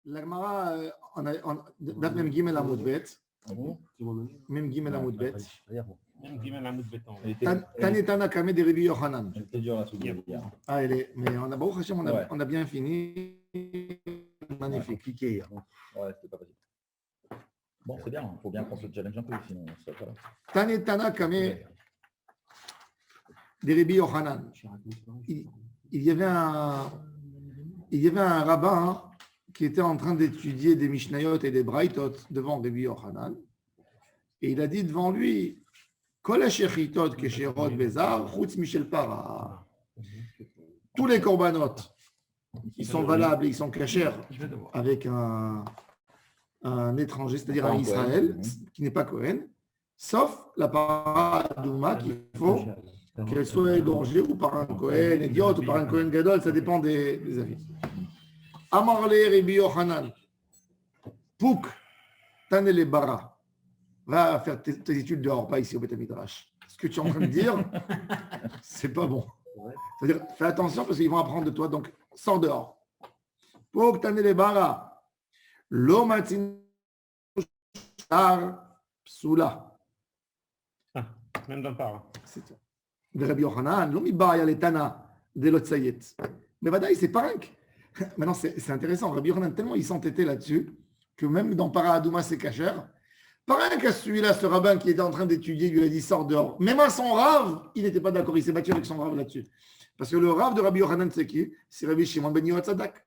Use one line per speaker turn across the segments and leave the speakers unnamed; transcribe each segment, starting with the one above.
La Gemara, Daf Mem Gimel Amud Bet. Mem Gimel Amud Bet.
Même Gimel Amud Bet.
Tani Tana Kame de Rabbi Yochanan.
Elle était dure la soupe.
Ah, mais on a, Baruch Hashem, on a bien fini. Magnifique.
Cliquer. Ouais, c'était pas facile. Bon, c'est bien, il faut bien qu'on se challenge un peu, sinon ça va pas là.
Tani Tana Kame de Rabbi Yochanan. Il y avait un rabbin qui était en train d'étudier des Mishnayot et des Braithot devant Rabbi Yochanan. Et il a dit devant lui, Kol ha-shechitot kesherot bezar, chutz michel para. Tous les korbanot, ils sont valables, ils sont cachers avec un étranger, c'est-à-dire un Israël, qui n'est pas Kohen, sauf la para adouma qu'il faut qu'elle soit égorgée ou par un Kohen idiot ou par un Kohen gadol, ça dépend des avis. Amarle Rabbi Yochanan, Pouk, Tanele Bara. Va faire tes études dehors, pas ici au Beth Midrash. Ce que tu es en train de dire, c'est pas bon. C'est-à-dire, fais attention parce qu'ils vont apprendre de toi, donc sors dehors. Pouk, Tanele Bara. Lo matin psula.
Même dans le par.
C'est ça. De Rabbi Yochanan, lo mi baya le tana de l'otsayet. Mais Vadaï, c'est pas rien. Maintenant, c'est intéressant. Rabbi Yochanan, tellement il s'entêtait là-dessus que même dans Para Adouma, c'est cachère. Pas rien qu'à celui-là, ce rabbin qui était en train d'étudier, lui a dit sors dehors. Même à son rave, il n'était pas d'accord. Il s'est battu avec son rave là-dessus. Parce que le rave de Rabbi Yochanan, c'est qui? C'est Rabbi Shimon ben Yoetzadak.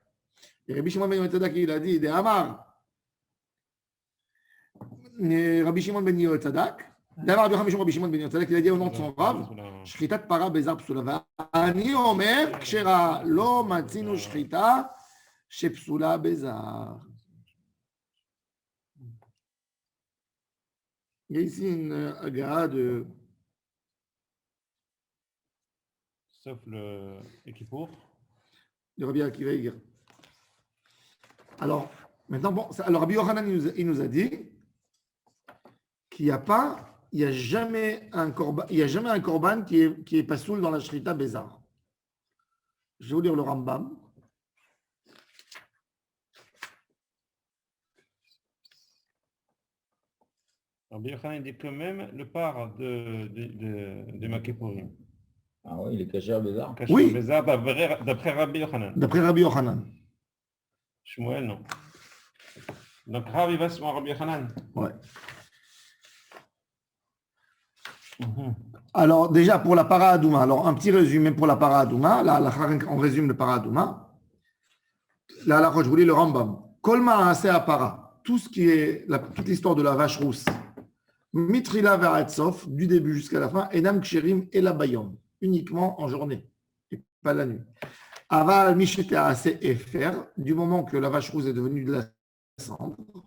Et Rabbi Shimon ben Yoetzadak, il a dit des Amar. Rabbi Shimon ben Yoetzadak. D'abord, Rabbi Shimon ben Yoetzadak, il a dit au nom de son rave Shchitat para bezar psula. Ani omer kshera lo matzinu shchita shepsula bezar. Il y a ici une agaha de.
Sauf le Kippour.
De Rabbi Akiva Iger. Alors, maintenant, bon, alors Rabbi Yochanan, il nous a dit qu'il n'y a pas, il n'y a jamais un korban qui est pas soul dans la Shrita Bézar. Je vais vous lire le Rambam.
Rabbi Yochanan dit que même le par de Maképourim.
Ah oui, il est caché à Bézard.
Oui.
Bézard d'après Rabbi Yochanan.
D'après Rabbi Yochanan.
Shmuel, non. Donc Rabbi va sur Rabbi Yochanan.
Ouais. Alors, déjà, pour la para Adouma, alors un petit résumé pour la para Adouma. Là, on résume le para Adouma. Là, je vous lis le Rambam. Kolma ase para. Tout ce qui est, toute l'histoire de la vache rousse. Mitrila ve'atsof, du début jusqu'à la fin. Enam ksherim et la bayom. Uniquement en journée, et pas la nuit. Aval mishete ase efer, du moment que la vache rousse est devenue de la cendre.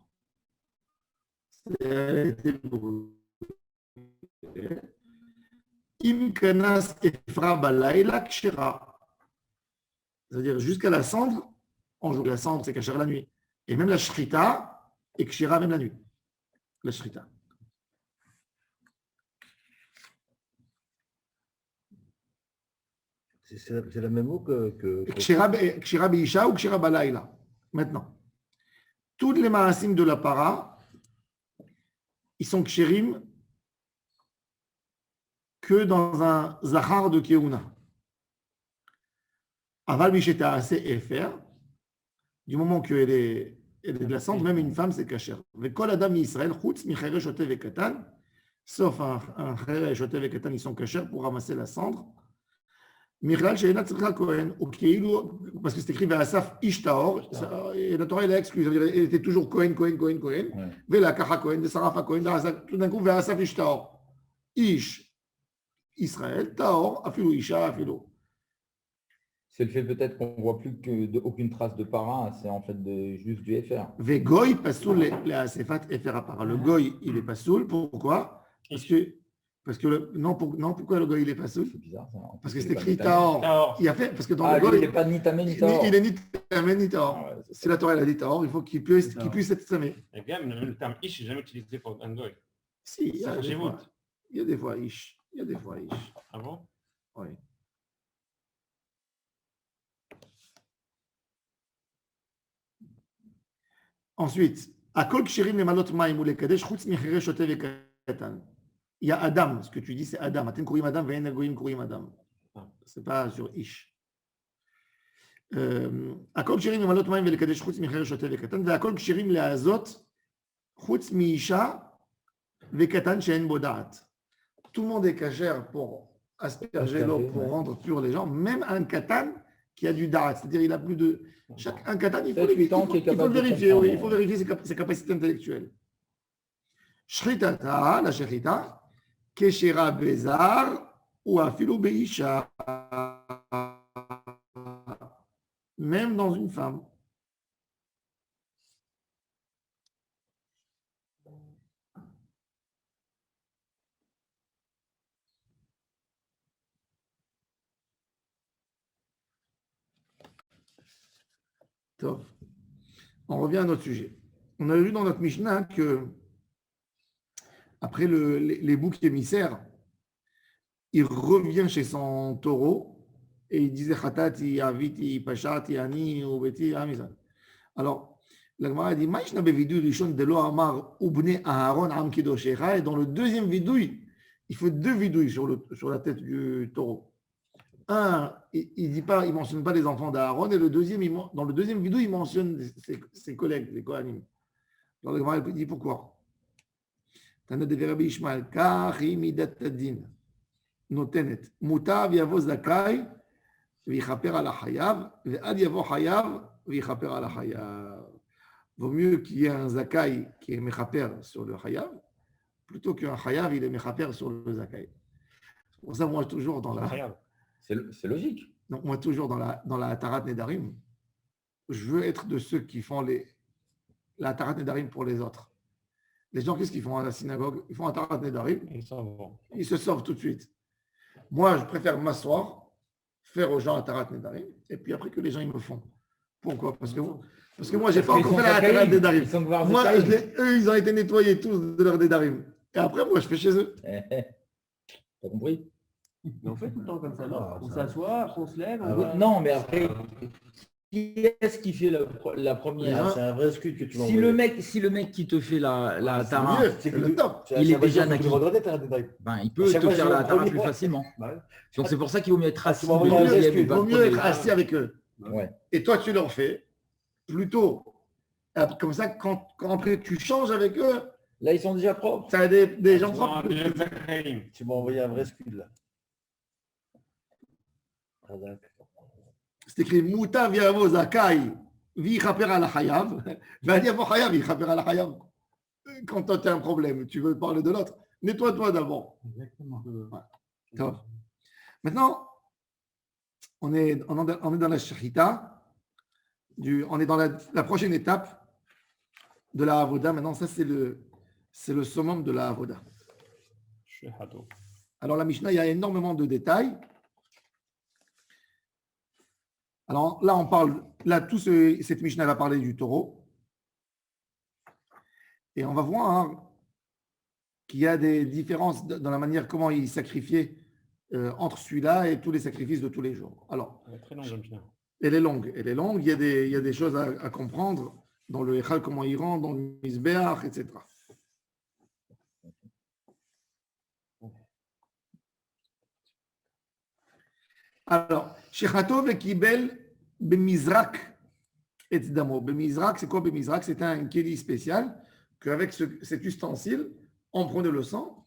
Elle a été brûlée. Imkanas efra balayla kshera. C'est-à-dire jusqu'à la cendre, en jour. La cendre, c'est kashera la nuit. Et même la shrita est kshera même la nuit. La shrita.
C'est la même mot que...
Kshera beisha ou kshera balayla. Maintenant, toutes les marasim de la para, ils sont ksherim que dans un zachar de keuna. Aval misheta ase efer, du moment qu'elle est de la cendre, même une femme, c'est kasher. Mais kol adam Israël, chutz mi chere shotev et katan, sauf un chere shotev et katan, ils sont kasher pour ramasser la cendre. Michlal she'ena tzricha kohen, ou keilu, parce que c'est écrit ve'asaf ish taor, et la Torah, elle a exclu, elle était toujours kohen, ve'lakacha kohen, ve'sarafa kohen, tout d'un coup, ve'asaf ish taor. Ish, Israël, taor, afilou isha, afilou.
C'est le fait peut-être qu'on ne voit plus aucune trace de para, c'est en fait juste du FR.
Vegoy pasoul les asefat FR para. Le goy, il est pasoul. Pourquoi? Parce que non, pourquoi le goy il est pasoul?
C'est bizarre ça.
Parce que c'est écrit taor. Il a fait parce que dans le goy,
il n'est pas ni tamé ni taor.
Il n'est ni tamé ni taor. Si la Torah elle a dit taor, il faut qu'il puisse être tamé.
Et bien, le terme ish n'est jamais utilisé pour un goy.
Si, il y a des fois ish.
Ah bon?
Oui. Ensuite, Akol kshirim le malot maim ou le kadesh chutz michere shotev et katan. Il y a Adam, ce que tu dis, c'est Adam. Aten kurim Adam, ve'en goyim kurim Adam. C'est pas sur Ish. Akol kshirim le malot maim le kadesh chutz michere shotev et katan. Ve'akol kshirim le azot chutz miisha ve katan she'en bodat. Tout le monde est cachère pour asperger l'eau, pour rendre pur les gens, même un katan qui a du da'at, c'est-à-dire il a plus de... Un katan, il faut le vérifier, oui, il faut vérifier ses capacités intellectuelles. Shritata, la shrita, keshera bezar, ou afilu beisha, même dans une femme. Top. On revient à notre sujet. On avait vu dans notre Mishnah que après les boucs émissaires, il revient chez son taureau et il disait Khatati, Aviti, Pashati, Ani, Ubeti, Amizan. Alors, la Gemara dit Maïshna bevidouille rishon de lo amar ubne Aharon am kidoshecha. Et dans le deuxième vidouille, il faut deux vidouilles sur la tête du taureau. Un, il dit pas, il mentionne pas les enfants d'Aaron, et dans le deuxième vidéo, il mentionne ses collègues, les Kohanim. Dans le Gemara, il dit pourquoi. Tana de Rabbi Ishmael, Kachi midat adin, notenet, mutav yavo zakai, vichaper ala hayav, ve'ad yavo hayav, vichaper ala hayav. Vaut mieux qu'il y ait un zakai qui est mechaper sur le hayav, plutôt qu'un hayav, il est mechaper sur le zakai. Pour ça, moi, toujours dans la...
C'est logique.
Donc, moi, toujours dans la Atarat Nedarim, je veux être de ceux qui font la Atarat Nedarim pour les autres. Les gens, qu'est-ce qu'ils font à la synagogue? Ils font Atarat Nedarim, ils se sauvent tout de suite. Moi, je préfère m'asseoir, faire aux gens Atarat Nedarim, et puis après que les gens ils me font. Pourquoi? Parce que moi, je n'ai pas encore fait la Atarat Nedarim. Moi, eux, ils ont été nettoyés tous de leur Nedarim. Et après, moi, je fais chez eux.
T'as compris?
Mais on fait tout le temps comme ça, non? On s'assoit, on se lève.
Non, mais après, qui est-ce qui fait la première?
C'est un vrai scud que tu vas
Si le mec qui te fait la tara,
C'est le top.
il est déjà naquit.
Ben,
Il peut te faire la tara plus facilement. Donc c'est pour ça qu'il vaut mieux être assis.
Il vaut mieux être assis avec eux.
Ouais.
Et toi, tu leur fais plutôt. Comme ça, quand après tu changes avec eux,
Là, ils sont déjà propres.
ça a des gens propres.
Tu m'as envoyé un vrai scud là.
C'est écrit Mouta viavo zakai vi chaper al hayav. Ben yavo hayav vi chaper al hayav. Quand toi tu as un problème, tu veux parler de l'autre, nettoie-toi d'abord.
Exactement.
Ouais. Maintenant, on est dans la shechita, on est dans la prochaine étape de la avoda. Maintenant, ça c'est le summum de la avoda. Alors la Mishnah, il y a énormément de détails. Alors là, on parle, cette Mishnah va parler du taureau. Et on va voir qu'il y a des différences dans la manière comment il sacrifiait entre celui-là et tous les sacrifices de tous les jours. Alors,
Elle est très longue, la Mishnah.
elle est longue. Il y a des choses à comprendre dans le Echal, comment il rentre, dans le Mizbeach, etc. Alors, Shechato vekibel bemizrak et damo. Bemizrak, c'est quoi bemizrak? C'est un kéli spécial qu'avec cet ustensile, on prenait le sang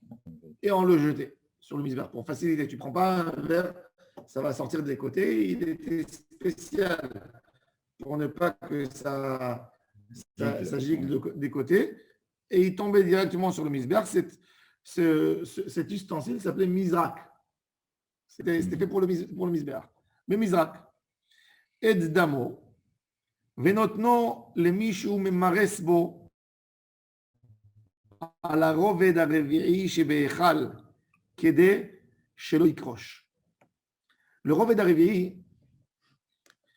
et on le jetait sur le mizbeach pour faciliter. Tu ne prends pas un verre, ça va sortir des côtés. Il était spécial pour ne pas que ça gicle des côtés. Et il tombait directement sur le mizbeach. Cet ustensile s'appelait mizrak. C'était fait pour le misbeach. Mais mizrak. Et damo. Venotno le mishu memares bo. À la roved arevi'i shebeechal kede shelo ikrosh. Le roved arevi'i,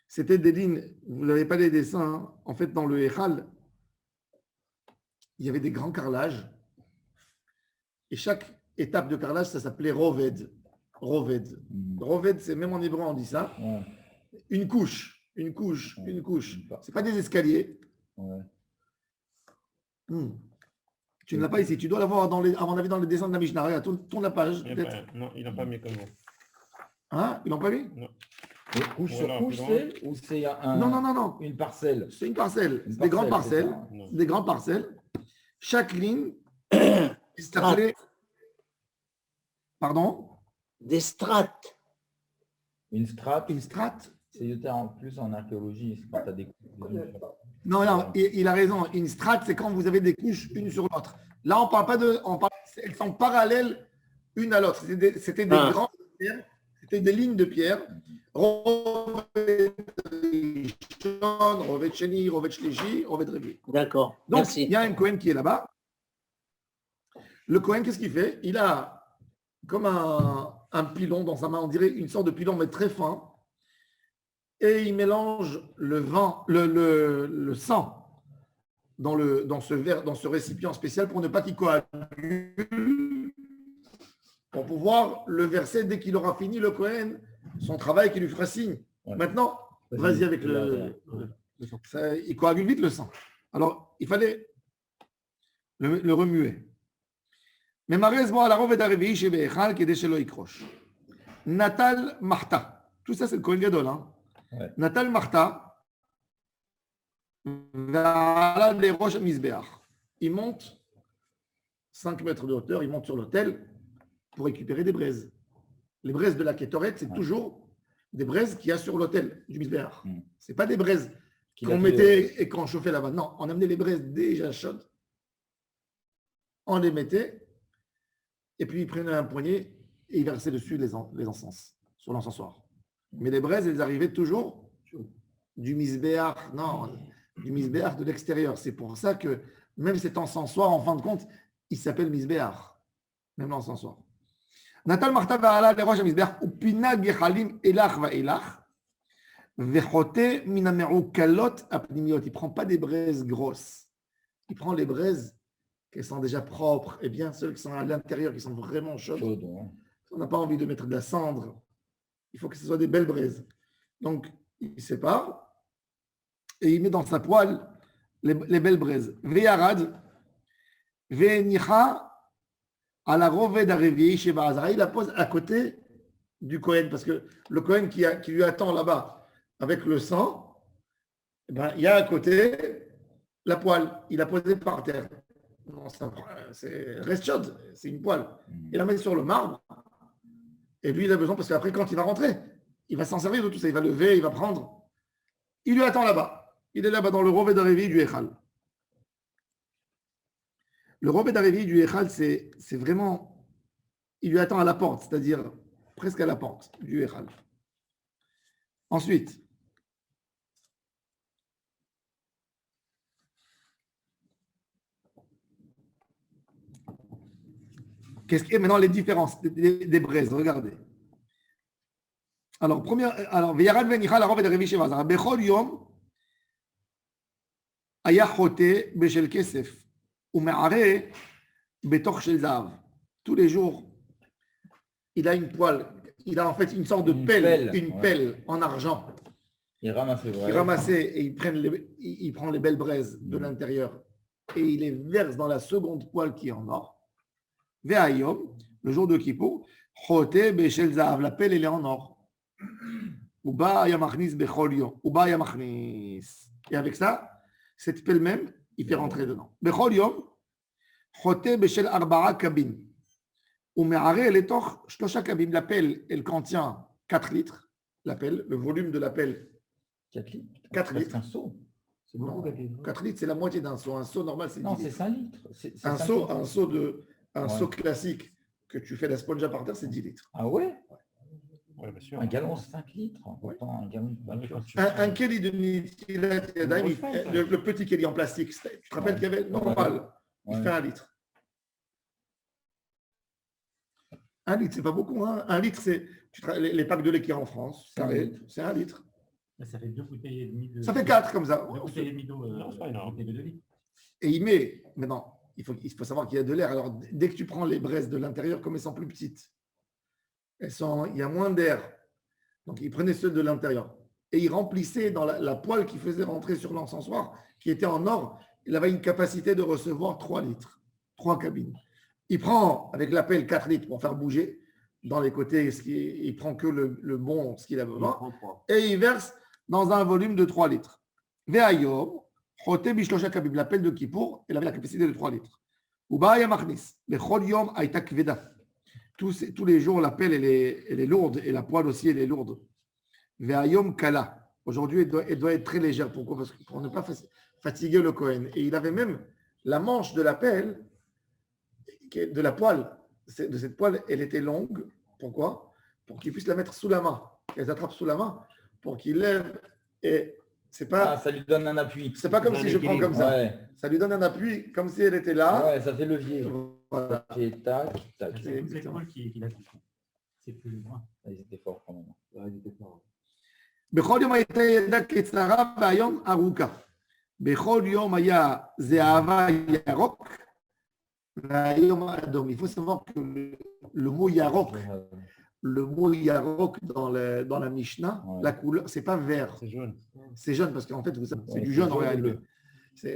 c'était des lignes, vous n'avez pas les dessins, hein. En fait, dans le echal, il y avait des grands carrelages. Et chaque étape de carrelage, ça s'appelait roved. Roved. Roved, c'est même en hébreu, on dit ça.
Ouais.
Une couche. Ce n'est pas des escaliers.
Ouais.
Tu ne l'as pas ici. Tu dois l'avoir à mon avis, dans les dessins de la Mishnah. Regarde, tourne la page. peut-être.
Non, ils n'ont pas mis comme moi.
Hein? Ils l'ont pas vu?
Et couche sur
Voilà,
couche,
plus
c'est ou c'est
Non.
une parcelle?
C'est une parcelle.
Une
C'est des grandes
parcelle,
parcelles.
c'est ça.
Non.
Des grandes parcelles. Chaque ligne est appelée. Pardon?
Des strates.
Une strate,
Une strate?
c'est en plus en archéologie, c'est quand tu as des
Non, il a raison. Une strate, c'est quand vous avez des couches une sur l'autre. Là, on parle pas de. Elles sont parallèles une à l'autre. C'était des
Ah.
grandes pierres. C'était des lignes de pierre. Rovet Rishon, Rovet Sheni, Rovet Shlishi, Rovet Revi.
D'accord.
Donc,
Merci.
il y a un Kohen qui est là-bas. Le Kohen, qu'est-ce qu'il fait? Il a comme un pilon dans sa main, on dirait une sorte de pilon, mais très fin. Et il mélange le vin, le sang dans ce verre, dans ce récipient spécial pour ne pas qu'il coagule, pour pouvoir le verser dès qu'il aura fini le Kohen, son travail qui lui fera signe.
Ouais.
Maintenant, vas-y avec le sang. Il coagule vite le sang. Alors, il fallait le remuer. Mais Marez, la roved arevi chez Be'echal qui déchelo ikrosh. Natal Marta. Tout ça, c'est le Kohen Gadol. Hein?
Ouais.
Natal Marta. Ve'ala les roches Mizbeach. Il monte 5 mètres de hauteur, il monte sur l'autel pour récupérer des braises. Les braises de la Kétoret, c'est toujours des braises qu'il y a sur l'autel du Mizbeach. Ce n'est pas des braises qu'on mettait et qu'on chauffait là-bas. Non, on amenait les braises déjà chaudes, on les mettait, et puis il prenait un poignet et il versait dessus les encens, sur l'encensoir. Mais les braises, elles arrivaient toujours du Mizbeach, non, du Mizbeach de l'extérieur. C'est pour ça que même cet encensoir, en fin de compte, il s'appelle Mizbeach, même l'encensoir. Natal Marta Va'ala les roches à Mizbeach, Upina Gechalim Elach Va'elach. Il ne prend pas des braises grosses. Il prend les braises qui sont déjà propres et bien celles qui sont à l'intérieur, qui sont vraiment chaudes. On n'a pas envie de mettre de la cendre. Il faut que ce soit des belles braises. Donc, il sépare et il met dans sa poêle les belles braises. Ve'yarad, ve'nicha, à la roved arevi chez Ba'azara. Il la pose à côté du Kohen parce que le Kohen qui lui attend là-bas avec le sang, eh ben, il y a à côté la poêle. Il l'a posée par terre. Non, reste chaude, c'est une poêle. Il la met sur le marbre. Et lui, il a besoin, parce qu'après, quand il va rentrer, il va s'en servir de tout ça. Il va lever, il va prendre. Il lui attend là-bas. Il est là-bas dans le Roved Arevi du Echal. Le Roved Arevi du Echal, c'est vraiment. Il lui attend à la porte, c'est-à-dire presque à la porte du Echal. Ensuite, qu'est-ce qu'il y a maintenant les différences des braises? Regardez. Alors, Veyarad venicha la roved arevi sheva azara. Bechol yom aya chote beshel kesef ume'are betoch shel zahav. Tous les jours, il a une poêle. Il a en fait une sorte de pelle en argent.
Il ramasse les braises.
Il ramassait et il prend les belles braises de l'intérieur et il les verse dans la seconde poêle qui est en or. Ve'ayom, le jour de Kippour, chote beshel zahav. La pelle, elle est en or. Uba yamachnis bechol yom. Uba yamachnis. Et avec ça, cette pelle même, il fait rentrer dedans. Bechol yom, chote beshel arba'a kabin. Ume'are letoch shlosha kabin. La pelle, elle contient 4 litres. La pelle, le volume de la pelle.
4 litres.
4 litres.
Un seau.
C'est beaucoup, 4 litres.
4 litres, c'est la moitié d'un seau. Un seau normal, c'est 10
Non,
litres.
c'est 5 litres. C'est
Un
5
seau,
litres.
un seau classique que tu fais la sponge par terre, c'est 10 litres.
Ah ouais?
Oui, bien sûr.
Un gallon, 5 litres. Pourtant, un gallon de peinture.
Un kéli de Nitilat Yadayim, le petit kéli en plastique, tu te rappelles qu'il y avait normal, il fait 1 litre. 1 litre, c'est pas beaucoup. Hein. 1 litre, c'est les packs de lait qu'il y a en France, c'est 1 litre.
Ça fait 2 bouteilles et demie de.
Ça fait 4 comme ça.
2 bouteilles et demie d'eau.
Non, c'est pas énorme.
De 2 litres.
Et il met, maintenant, il faut savoir qu'il y a de l'air. Alors, dès que tu prends les braises de l'intérieur, comme elles sont plus petites, il y a moins d'air. Donc, il prenait ceux de l'intérieur. Et il remplissait dans la poêle qui faisait rentrer sur l'encensoir, qui était en or, il avait une capacité de recevoir 3 litres, 3 cabines. Il prend avec la pelle 4 litres pour faire bouger dans les côtés, il prend que le bon, ce qu'il a besoin, et il verse dans un volume de 3 litres. Ve'ayom, choté bishlosha kabim, la pelle de Kippour, elle avait la capacité de 3 litres. Ubaya machnis, bechol yom aita kveda. Tous les jours, la pelle, elle est lourde, et la poêle aussi, elle est lourde. Ve'ayom kala. Aujourd'hui, elle doit être très légère. Pourquoi? Parce que pour ne pas fatiguer le Kohen. Et il avait même la manche de la pelle, de la poêle, de cette poêle, elle était longue. Pourquoi? Pour qu'il puisse la mettre sous la main. Qu'elle attrape sous la main pour qu'il lève. Et c'est pas.
Ça lui donne un appui.
C'est pas comme si je prends comme ça.
Ouais.
Ça lui donne un appui comme si elle était là.
Ouais, ça fait levier.
Voilà.
Et tac, tac.
C'est moi qui l'a fait. C'est plus loin.
Ils étaient forts quand même.
Ouais, il était fort.
בכל יום הייתה ידה קצרה והיום ארוכה. בכל יום היה זהבה ירוק והיום אדום. Il faut savoir que le mot yarok, dans la Mishnah,
Ouais.
la couleur, c'est pas vert,
C'est jaune.
c'est jaune parce qu'en fait, c'est
Ouais,
du
c'est
jaune en
jaune et
réalité.
bleu.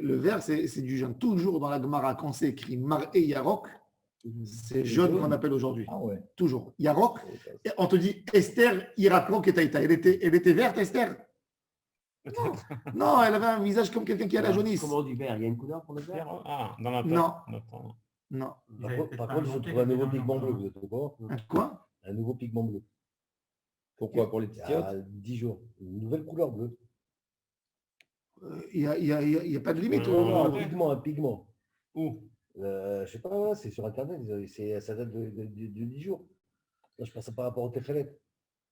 Le vert, c'est du jaune. Toujours dans la Gemara, quand c'est écrit Mar'e Yarok, c'est jaune
jaune.
qu'on appelle aujourd'hui.
Ah ouais.
Toujours. Yarok. Et on te dit Esther Irakok et Taïta. Elle était verte, Esther? Non, elle avait un visage comme quelqu'un qui a la jaunisse.
Comment on dit vert? Il y a une couleur pour le vert?
Ah, dans la
Non.
Attends.
Non.
Par contre, je trouve un nouveau pigment bleu, vous êtes au courant?
Un quoi?
Un nouveau pigment bleu.
Pourquoi? Pour les
Il y
petits
a 10 jours. Une nouvelle couleur bleue.
Il n'y a pas de limite.
Non,
Non,
ouais.
un pigment.
Où?
Je sais pas, c'est sur Internet. Ça date de 10 jours. Là, je pense par rapport au Techelet.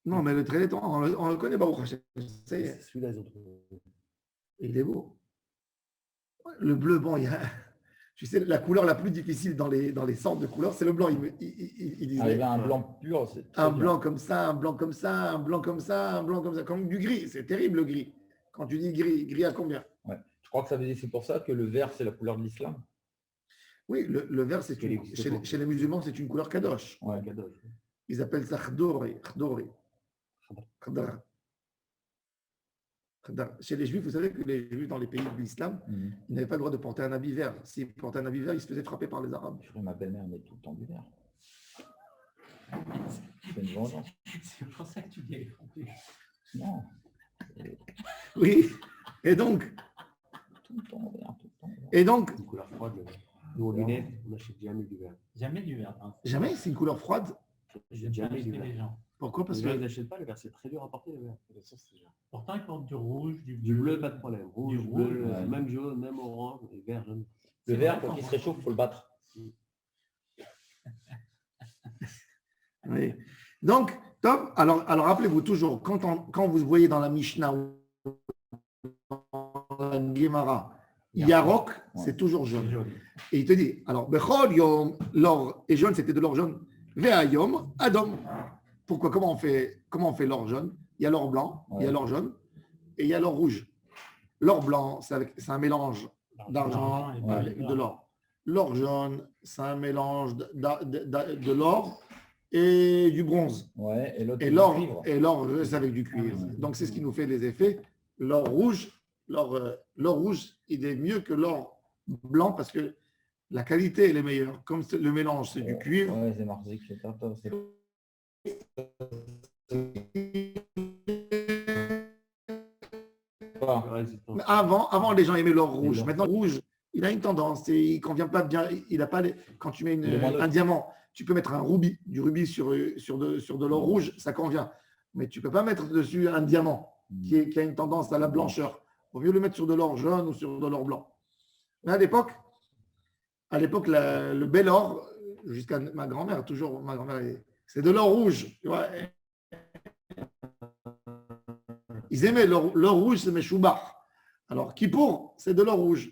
Non, mais le trait, on le connaît, Baruch Hashem.
C'est celui-là, ils ont trouvé.
Il est beau. Le bleu, bon, il y a. Tu sais, la couleur la plus difficile dans les sortes de couleurs, c'est le blanc. Il disait,
Arriver à un blanc pur, c'est très
un
dur.
blanc comme ça, un blanc comme ça, un blanc comme ça, un blanc comme ça, comme du gris. C'est terrible le gris. Quand tu dis gris, gris à combien?
Ouais. Je crois que c'est pour ça que le vert, c'est la couleur de l'islam.
Oui, le vert, c'est
Qu'elle existe pas.
chez les musulmans, c'est une couleur kadosh.
Ouais.
Ils appellent ça khdori. Khadar. Chez les juifs, vous savez que les juifs dans les pays de l'islam,
Mhm.
ils n'avaient pas le droit de porter un habit vert. S'ils portaient un habit vert, ils se faisaient frapper par les Arabes.
Je ferais ma belle-mère mettre tout le temps du vert. C'est une vengeance.
C'est pour ça que tu dis effronté.
Non.
Oui. Et donc,
Tout le temps vert, tout le temps vert.
Une couleur froide. Le vert. Nous, on n'achète jamais du vert.
Jamais du vert. Hein.
jamais, c'est une couleur froide.
J'aime
jamais
jamais
du vert.
les gens.
Pourquoi? Parce
Les gens, ils
que
n'achètent pas le vert. C'est très dur à porter, le vert.
Pourtant, ils portent du rouge,
Du bleu, pas de problème. Rouge,
Du
bleu,
rouge, ouais.
même jaune, même orange, et vert, jaune.
Le
C'est
vert,
vrai
quand il
qu'on-
se réchauffe, il faut le battre.
oui. Donc, top. Alors rappelez-vous toujours, quand vous voyez dans la Mishnah ou dans la Gemara, Yarok,
Ouais.
c'est toujours
C'est
jaune.
joli.
Et il te dit, alors, Bechol Yom, l'or et jaune, c'était de l'or jaune. Ve'ayom, Adom. Pourquoi? Comment on fait l'or jaune? Il y a l'or blanc, il y a
Ouais.
l'or jaune et il y a l'or rouge. L'or blanc, c'est un mélange d'argent
et
avec de l'or. L'or jaune, c'est un mélange de l'or et du bronze.
Ouais, et l'autre,
Et
c'est du
l'or,
cuivre.
c'est avec du cuivre.
Ah, ouais.
Donc, c'est ce qui nous fait les effets. L'or rouge, il est mieux que l'or blanc parce que la qualité, elle est meilleure. Comme le mélange, c'est du cuivre.
Ouais, c'est marqué que c'est pas top, c'est- pas.
Mais avant, les gens aimaient l'or rouge.
l'or.
Maintenant, le rouge, il a une tendance. Il ne convient pas bien. Il a pas quand tu mets
Il est moins neutre.
un diamant, tu peux mettre du rubis sur de l'or rouge, ça convient. Mais tu ne peux pas mettre dessus un diamant qui a une tendance à la blancheur. Il vaut mieux le mettre sur de l'or jaune ou sur de l'or blanc. Mais à l'époque, le bel or, jusqu'à ma grand-mère, toujours, ma grand-mère, c'est de l'or rouge. Tu vois. Ils aimaient l'or rouge, c'est Meshoubar. Alors, Kippour, c'est de l'or rouge.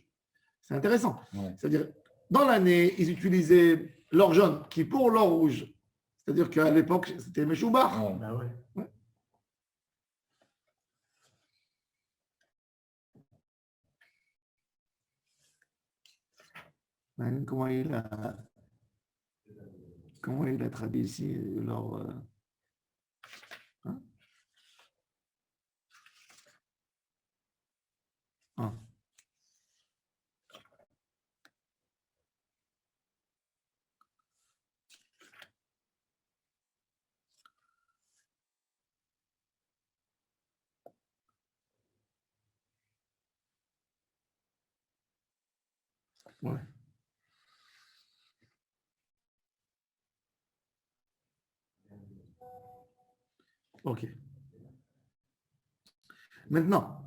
C'est intéressant.
Ouais.
C'est-à-dire, dans l'année, ils utilisaient l'or jaune, Kippour, l'or rouge. C'est-à-dire qu'à l'époque, c'était Meshoubar.
Ouais.
Bah ouais.
Comment il a traduit ici l'or hein? Ah. Ouais. Ok. Maintenant,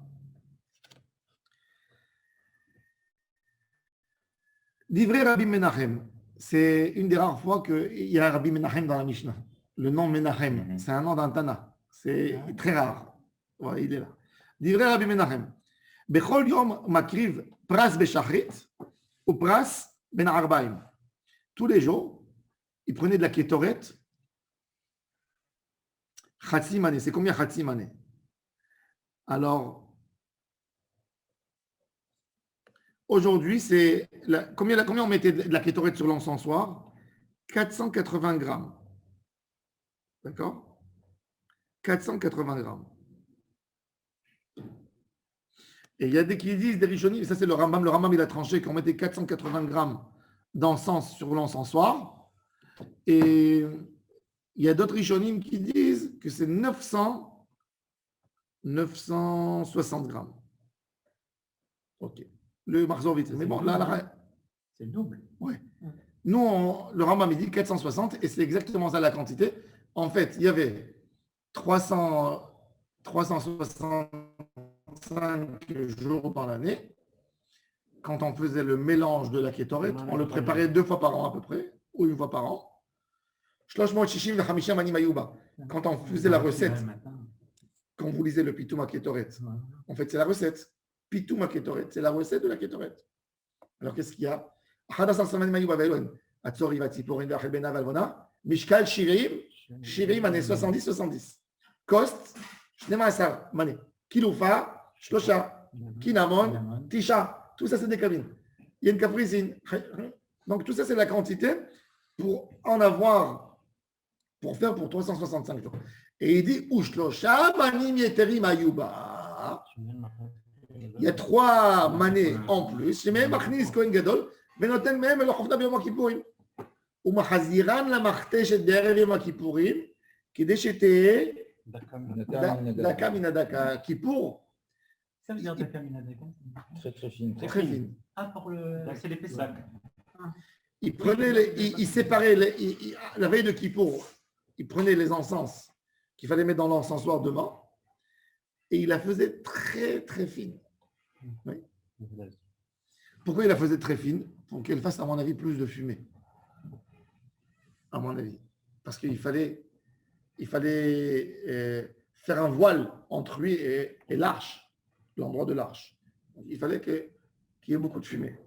Divrei Rabbi Menachem, c'est une des rares fois qu'il y a Rabbi Menachem dans la Mishnah. Le nom Menachem, c'est un nom d'un Tana. C'est très rare. Ouais, il est là. Divrei Rabbi Menachem. Bechol yom makriv pras beshachrit ou pras ben arbaim. Tous les jours, il prenait de la kétoret. Chatzimane, c'est combien Chatzimane? Alors, aujourd'hui, c'est combien on mettait de la kétorette sur l'encensoir? 480 grammes. D'accord? 480 grammes. Et il y a des qui disent, des rishonim, ça c'est le Rambam il a tranché qu'on mettait 480 grammes d'encens sur l'encensoir. Et il y a d'autres rishonim qui disent que c'est 960 grammes. Ok. Le Marzor vite. Mais bon, là,
c'est le double.
Ouais. Nous, le Rambam il dit 460 et c'est exactement ça la quantité. En fait, il y avait 365 jours dans l'année. Quand on faisait le mélange de la kétoret, on le préparait 2 fois par an à peu près, ou 1 fois par an. Quand on faisait la recette, quand vous lisez le Pitouma Kétoret, en fait, c'est la recette. Pitouma Kétoret, c'est la recette de la kétoret. Alors, qu'est-ce qu'il y a? Mishkal Shirim, année 70. Kost, Shnemasar, Mané. Kiloufa, Shlosha, Kinamon, Tisha. Tout ça, c'est des cabines. Il y a une capricine. Donc, tout ça, c'est la quantité pour en avoir, pour faire pour 365 jours. Et il dit, Ushlosha, Manim Yeterim Ayuba. Il y a 3 manées en plus. Shemem Machnis Kohen Gadol, Benoten Mehem et Lochofna B'Yom HaKippurim. ומחזירן למכתשת בערב יום הכיפורים, כדי שתהיה דקה מן הדקה. כיפור.
Ça veut dire daka min hadaka.
Très fine.
Très fine.
Ah, pour le. C'est les Pessac.
Il prenait, il séparait, la veille de Kippour, il prenait les encens qu'il fallait mettre dans l'encensoir demain et il la faisait très très fine. Oui. Pourquoi il la faisait très fine? Pour qu'elle fasse, à mon avis, plus de fumée. À mon avis. Parce qu'il fallait, faire un voile entre lui et l'arche, l'endroit de l'arche. Donc, il fallait qu'il y ait beaucoup de fumée.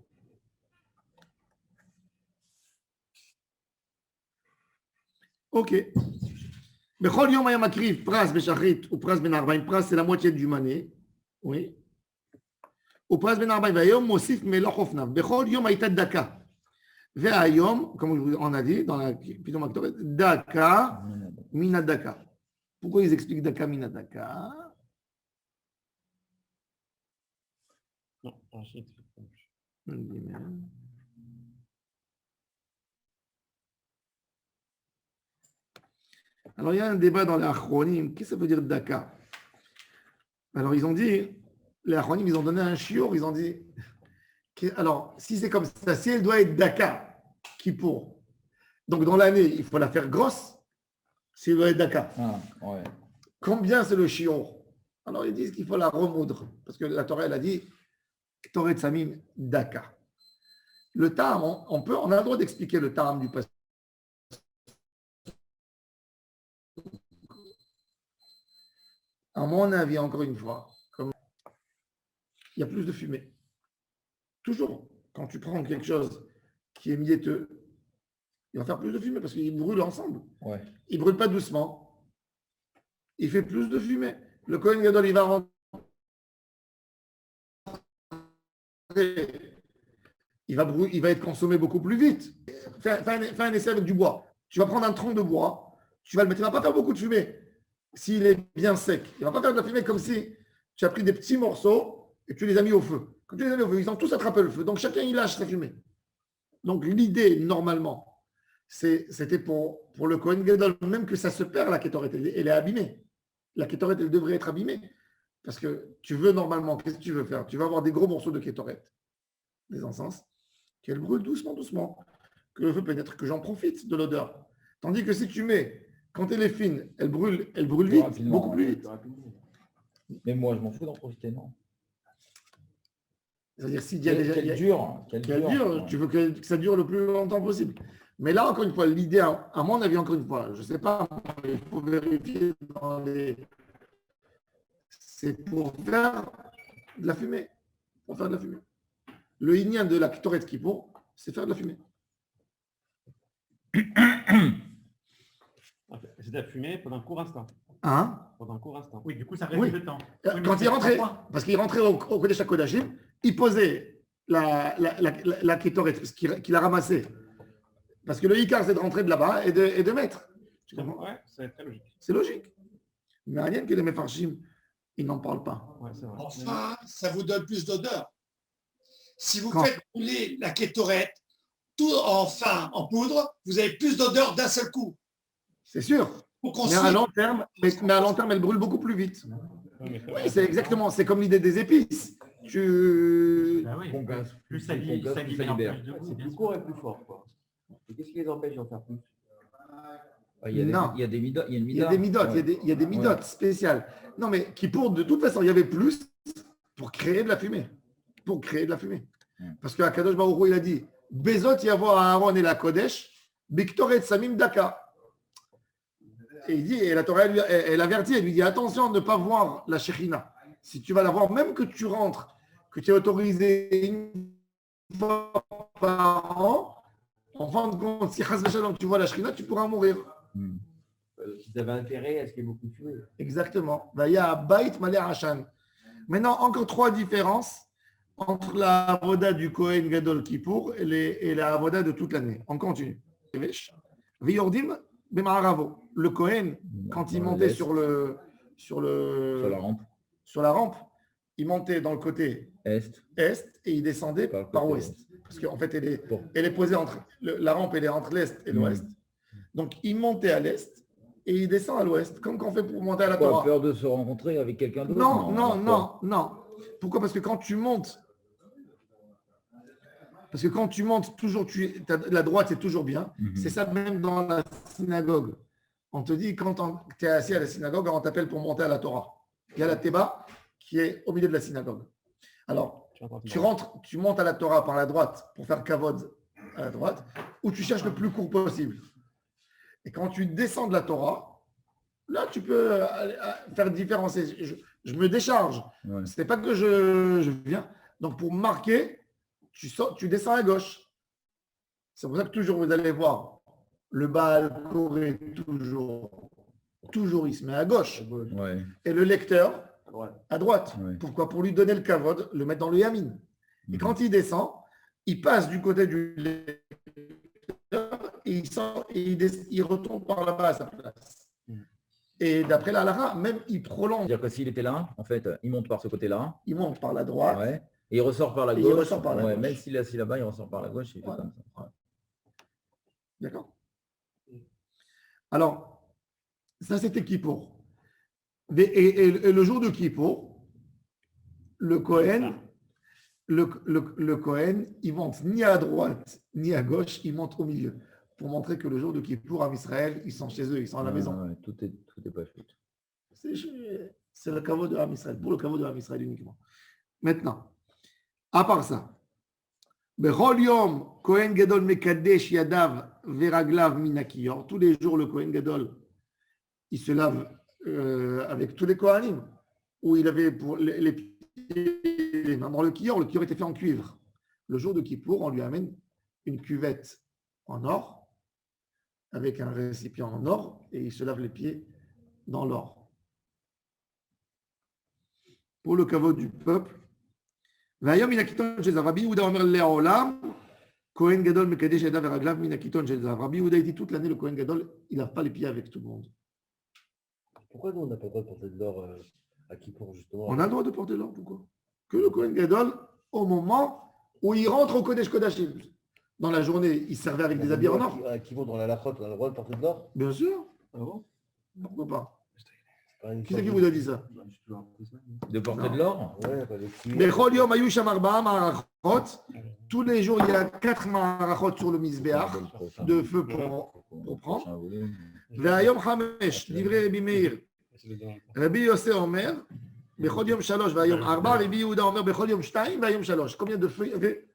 Ok. Bechol yom hayam akriv pras beshachrit ou pras ben arbaim. Pras, c'est la moitié du mané. Oui. Ou pras ben arbaim. Vayom mosif meloch ofnav. Bechol yom haytat daka. Ve'ayom, comme on a dit dans la Pitoum Aktoret, daka mina daka. Pourquoi ils expliquent daka mina daka?
Non, ensuite.
Alors, il y a un débat dans les Achronim. Qu'est-ce que ça veut dire daka? Alors, ils ont dit, les Achronim, ils ont donné un chiour, ils ont dit, alors, si c'est comme ça, si elle doit être daka, Kippour, donc dans l'année, il faut la faire grosse, si elle doit être daka.
Ah, ouais.
Combien c'est le chiour? Alors, ils disent qu'il faut la remoudre, parce que la Torah, elle a dit, Torah de Samim, daka. Le tam, on a le droit d'expliquer le tam du passé. À mon avis, encore une fois, il y a plus de fumée. Toujours, quand tu prends quelque chose qui est mielleux, il va faire plus de fumée parce qu'il brûle ensemble.
Ouais.
Il ne brûle pas doucement. Il fait plus de fumée. Le Kohen Gadol, il va rentrer. Il va être consommé beaucoup plus vite. Fais un essai avec du bois. Tu vas prendre un tronc de bois, tu vas le mettre. Il ne va pas faire beaucoup de fumée. S'il est bien sec, il ne va pas faire de la fumée comme si tu as pris des petits morceaux et tu les as mis au feu. Quand tu les as mis au feu, ils ont tous attrapé le feu. Donc chacun, il lâche sa fumée. Donc l'idée, normalement, c'était pour le Kohen Gadol, même que ça se perd, la kétoret, elle est abîmée. La kétoret, elle devrait être abîmée. Parce que tu veux normalement, qu'est-ce que tu veux faire? Tu vas avoir des gros morceaux de kétoret, des encens. qu'elle brûle doucement, doucement, que le feu pénètre, que j'en profite de l'odeur. Tandis que si tu mets, quand elle est fine, elle brûle vite,
rapidement,
beaucoup plus vite.
Mais moi, je m'en fous d'en profiter, non.
C'est-à-dire, s'il y a déjà.
Qu'elle dure.
Qu'elle dure, tu veux que ça dure le plus longtemps possible. Mais là, encore une fois, l'idée, à mon avis, encore une fois, je ne sais pas, il faut vérifier dans les. C'est pour faire de la fumée. Pour faire de la fumée. Le ignan de la Ketoret Kippour, c'est faire de la fumée.
C'est de la fumée pendant un court instant.
Hein?
Pendant un court instant.
Oui, du coup, ça réduit
Oui.
le temps.
Quand il rentrait, parce qu'il rentrait au Kodesh HaKodashim, il posait la Ketoret, qu'il a ramassé. Parce que le Icar, c'est de rentrer de là-bas et de mettre. Tu comprends?
Ouais, c'est très logique.
C'est logique. Mais rien que les Mefarshim, ils n'en parlent pas.
Ouais, c'est vrai.
Enfin, ça vous donne plus d'odeur. Si vous
Quand?
faites rouler la kétorette tout en poudre, vous avez plus d'odeur d'un seul coup.
C'est sûr.
Pour qu'on
Mais à long terme, elle brûle beaucoup plus vite.
Ouais, mais
Oui, c'est exactement. C'est comme l'idée des épices.
Bah oui.
Concasse.
Plus ça
Concasse,
ça
plus
libère
libère.
plus de
C'est
c'est bien
plus
sûr.
court et plus fort, quoi. Et qu'est-ce qui les empêche d'en faire plus?
Il y a
Non.
il y a des midotes.
Il y a des midotes,
Ouais.
il y a des midotes spéciales. Non, mais qui pour, de toute façon, il y avait plus pour créer de la fumée. Pour créer de la fumée. Parce que Kadosh Baruch Hu, il a dit Bezot yavo Aaron et la Kodesh, Biktoret Samim Daka. Et il dit, et la Torah, elle avertit, elle lui dit attention de ne pas voir la Shekhinah. Si tu vas la voir, même que tu rentres, que tu es autorisé une fois par an, en fin de compte, si Chas v'Shalom, tu vois la Shekhinah, tu pourras mourir.
Si tu avais intérêt à ce qu'il y ait beaucoup de fumée.
Exactement. Il y a Bait Malé Hashan. Maintenant, encore trois différences entre la avoda du Kohen Gadol Kippour et la avoda de toute l'année. On continue. Viyordim Bema'aravo. Le Kohen, quand il montait sur la rampe, il montait dans le côté
Est.
est et il descendait
Par le
par
côté
ouest. Parce qu'en fait,
Bon.
elle est posée entre. La rampe, elle est entre l'est et l'ouest. Donc, il montait à l'est et il descend à l'ouest, comme quand on fait pour monter à la
Pas
Torah.
peur de se rencontrer avec quelqu'un d'autre?
Non. Pourquoi? Parce que quand tu montes, toujours, la droite, c'est toujours bien. C'est ça même dans la synagogue. On te dit, quand tu es assis à la synagogue, on t'appelle pour monter à la Torah. Il y a la Théba qui est au milieu de la synagogue. Alors, tu montes à la Torah par la droite pour faire kavod à la droite, ou tu cherches le plus court possible. Et quand tu descends de la Torah, là, tu peux faire différencier. Je me décharge.
Ouais.
Ce n'est pas que je viens. Donc, pour marquer, tu descends à gauche. C'est pour ça que toujours, vous allez voir, le Baal Koré, toujours, il se met à gauche.
Ouais.
Et le lecteur, à droite.
Ouais.
Pourquoi? Pour lui donner le kavod, le mettre dans le yamin. Et quand il descend, il passe du côté du lecteur et il retourne par là-bas à sa place. Et d'après la halakha, même il prolonge.
C'est-à-dire que s'il était là, en fait, il monte par ce côté-là.
Il monte par la droite.
Ouais. Et il ressort par la
Et il
gauche.
ressort par la gauche.
Même s'il est assis là-bas, il ressort par la gauche. Il fait
Voilà.
comme ça. Ouais.
D'accord. Alors, ça c'était Kippour. Et le jour de Kippour, le Kohen, le Kohen, il monte ni à droite ni à gauche, il monte au milieu pour montrer que le jour de Kippour, en Israël, ils sont chez eux, ils sont à la maison.
Ouais, tout est pas fait.
C'est le kavod de Am Israël, pour le kavod de Am Israël uniquement. Maintenant, à part ça, Bechol Yom, Kohen Gadol Mekadesh Yadav Veraglav Minakiyor. Tous les jours, le Kohen Gadol, il se lave avec tous les Kohanim, où il avait pour les pieds, les mains dans le kior était fait en cuivre. Le jour de Kippour, on lui amène une cuvette en or, avec un récipient en or, et il se lave les pieds dans l'or. Pour le kavod du peuple, והיום מן הקיטון של זהב. רבי יהודה אומר לעולם, כהן גדול מקדש ידיו ורגליו מן הקיטון של זהב. רבי יהודה dit toute l'année, le Kohen Gadol, il lave pas les pieds avec tout le monde.
Pourquoi nous, on n'a pas le droit de porter de l'or à Kippour, justement?
On a le droit de porter l'or, pourquoi? Que le Kohen Gadol, au moment où il rentre au Kodesh Kodashim. Dans la journée, il servait avec des habits en or.
À Kippour, dans la lachote, on a le droit de porter de l'or?
Bien sûr.
Ah bon?
Pourquoi pas? Qui
Qui
c'est qui vous a dit ça?
De porter
Non.
de l'or?
Ouais, pas de cuir.
בכל יום היו שם 4 מערכות tous les jours, il y a 4 marachot sur le misbéach de feu pour prendre.
Prochain volume.
והיום 5, דברי רבי מאיר, רבי יוסי אומר, בכל יום 3 והיום 4, רבי יהודה אומר, בכל יום 2 והיום 3. Combien de feux il y avait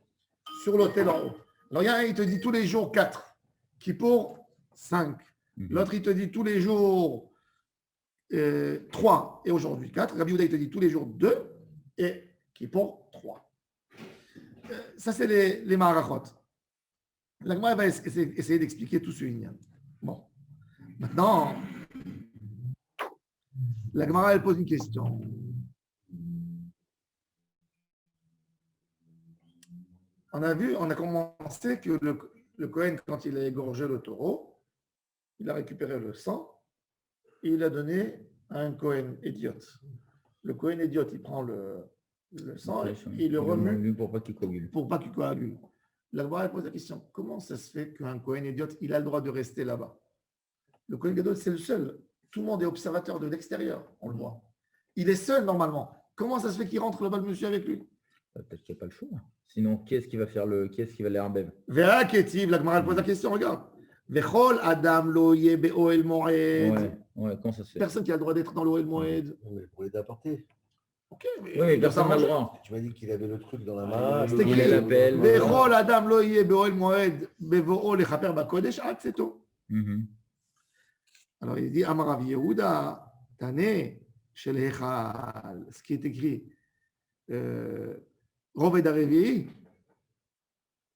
sur l'autel en haut? Alors, il y a un, il te dit tous les jours 4, Kippour 5. L'autre, il te dit tous les jours 3 et aujourd'hui 4. Rabbi Yehuda, il te dit tous les jours 2 et Kippour 3. Ça, c'est les marachot. La Gemara va essayer d'expliquer tout ce lignan. Bon. Maintenant, la Gemara, elle pose une question. On a commencé que le Kohen, quand il a égorgé le taureau, il a récupéré le sang et il a donné à un Kohen idiote. Le Kohen idiote, il prend le sang et il le remue
pour pas qu'il coagule.
pour pas qu'il coagule. La Gemara pose la question, comment ça se fait qu'un Kohen idiote, il a le droit de rester là-bas? Le Kohen Gadol, c'est le seul. Tout le monde est observateur de l'extérieur, on le voit. Il est seul normalement. Comment ça se fait qu'il rentre là-bas, le monsieur, avec lui?
Peut-être qu'il n'y a pas le choix. Sinon, qui est-ce qui va les rembève?
Vera Ketiv, la Gemara pose la question, regarde. Vechol Adam lo yeh be'oel moed.
Ouais, comment ça se fait?
Personne qui a le droit d'être dans l'oel moed.
Mais pour les apporter.
Ok, mais
Oui, personne n'a le droit.
Tu m'as dit qu'il avait le truc dans la main.
C'était
Il
écrit.
l'appelle.
Vechol Adam lo yeh be'oel moed bevo'o lechaper bakodesh ad, c'est tout. Alors il dit Amarav Yehuda, Tane, shel Hechal, ce qui est écrit, Roved Arevi,